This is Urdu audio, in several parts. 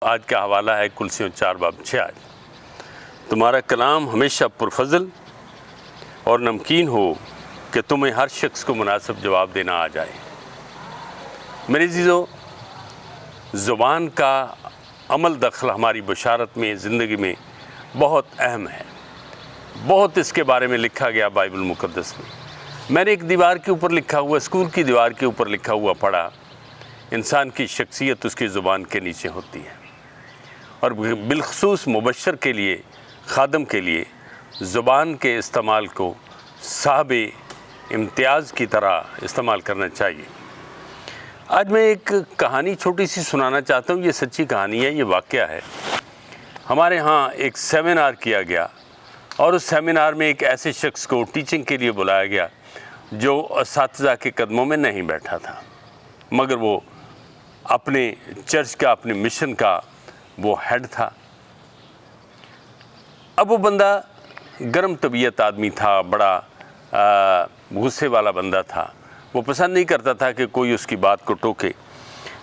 آج کا حوالہ ہے کلسیوں 4:6۔ تمہارا کلام ہمیشہ پرفضل اور نمکین ہو کہ تمہیں ہر شخص کو مناسب جواب دینا آ جائے۔ میرے عزیزو، زبان کا عمل دخل ہماری بشارت میں، زندگی میں بہت اہم ہے۔ بہت اس کے بارے میں لکھا گیا بائبل مقدس میں نے ایک دیوار کے اوپر لکھا ہوا، اسکول کی دیوار کے اوپر لکھا ہوا پڑھا، انسان کی شخصیت اس کی زبان کے نیچے ہوتی ہے، اور بالخصوص مبشر کے لیے، خادم کے لیے زبان کے استعمال کو صاحب امتیاز کی طرح استعمال کرنا چاہیے۔ آج میں ایک کہانی چھوٹی سی سنانا چاہتا ہوں۔ یہ سچی کہانی ہے، یہ واقعہ ہے۔ ہمارے ہاں ایک سیمینار کیا گیا، اور اس سیمینار میں ایک ایسے شخص کو ٹیچنگ کے لیے بلایا گیا جو اساتذہ کے قدموں میں نہیں بیٹھا تھا، مگر وہ اپنے چرچ کا، اپنے مشن کا وہ ہیڈ تھا۔ اب وہ بندہ گرم طبیعت آدمی تھا، بڑا غصے والا بندہ تھا۔ وہ پسند نہیں کرتا تھا کہ کوئی اس کی بات کو ٹوکے۔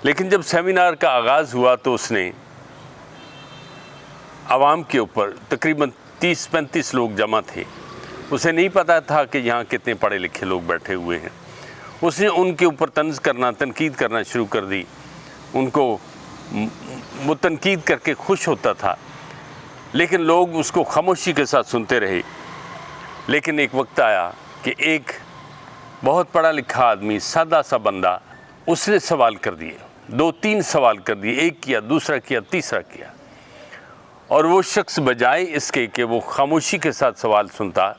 لیکن جب سیمینار کا آغاز ہوا تو اس نے عوام کے اوپر، تقریباً 30-35 لوگ جمع تھے، اسے نہیں پتا تھا کہ یہاں کتنے پڑھے لکھے لوگ بیٹھے ہوئے ہیں۔ اس نے ان کے اوپر طنز کرنا، تنقید کرنا شروع کر دی۔ ان کو وہ تنقید کر کے خوش ہوتا تھا، لیکن لوگ اس کو خاموشی کے ساتھ سنتے رہے۔ لیکن ایک وقت آیا کہ ایک بہت پڑھا لکھا آدمی، سادہ سا بندہ، اس نے سوال کر دیے، 2-3 سوال کر دیے، ایک کیا، دوسرا کیا، تیسرا کیا، اور وہ شخص بجائے اس کے کہ وہ خاموشی کے ساتھ سوال سنتا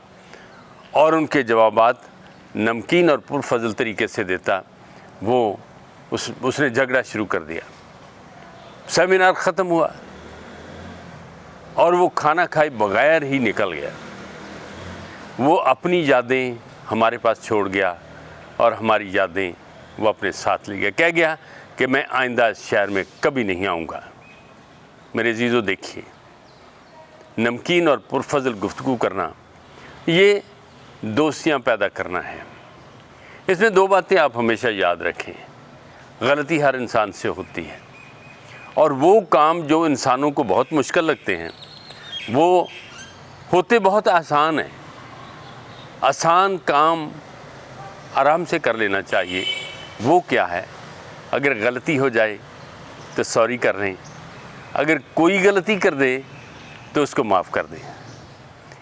اور ان کے جوابات نمکین اور پرفضل طریقے سے دیتا، وہ اس نے جھگڑا شروع کر دیا۔ سیمینار ختم ہوا اور وہ کھانا کھائے بغیر ہی نکل گیا۔ وہ اپنی یادیں ہمارے پاس چھوڑ گیا اور ہماری یادیں وہ اپنے ساتھ لے گیا۔ کہہ گیا کہ میں آئندہ اس شہر میں کبھی نہیں آؤں گا۔ میرے عزیزو، دیکھیے، نمکین اور پرفضل گفتگو کرنا، یہ دوستیاں پیدا کرنا ہے۔ اس میں 2 باتیں آپ ہمیشہ یاد رکھیں۔ غلطی ہر انسان سے ہوتی ہے، اور وہ کام جو انسانوں کو بہت مشکل لگتے ہیں وہ ہوتے بہت آسان ہیں۔ آسان کام آرام سے کر لینا چاہیے۔ وہ کیا ہے؟ اگر غلطی ہو جائے تو سوری کر لیں، اگر کوئی غلطی کر دے تو اس کو معاف کر دیں۔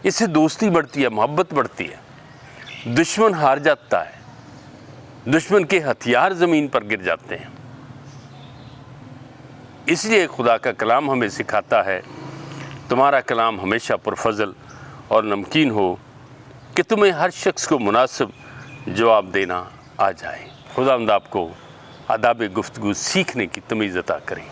اس سے دوستی بڑھتی ہے، محبت بڑھتی ہے، دشمن ہار جاتا ہے، دشمن کے ہتھیار زمین پر گر جاتے ہیں۔ اس لیے خدا کا کلام ہمیں سکھاتا ہے، تمہارا کلام ہمیشہ پرفضل اور نمکین ہو کہ تمہیں ہر شخص کو مناسب جواب دینا آ جائے۔ خداوند آپ کو آداب گفتگو سیکھنے کی تمیز عطا کریں۔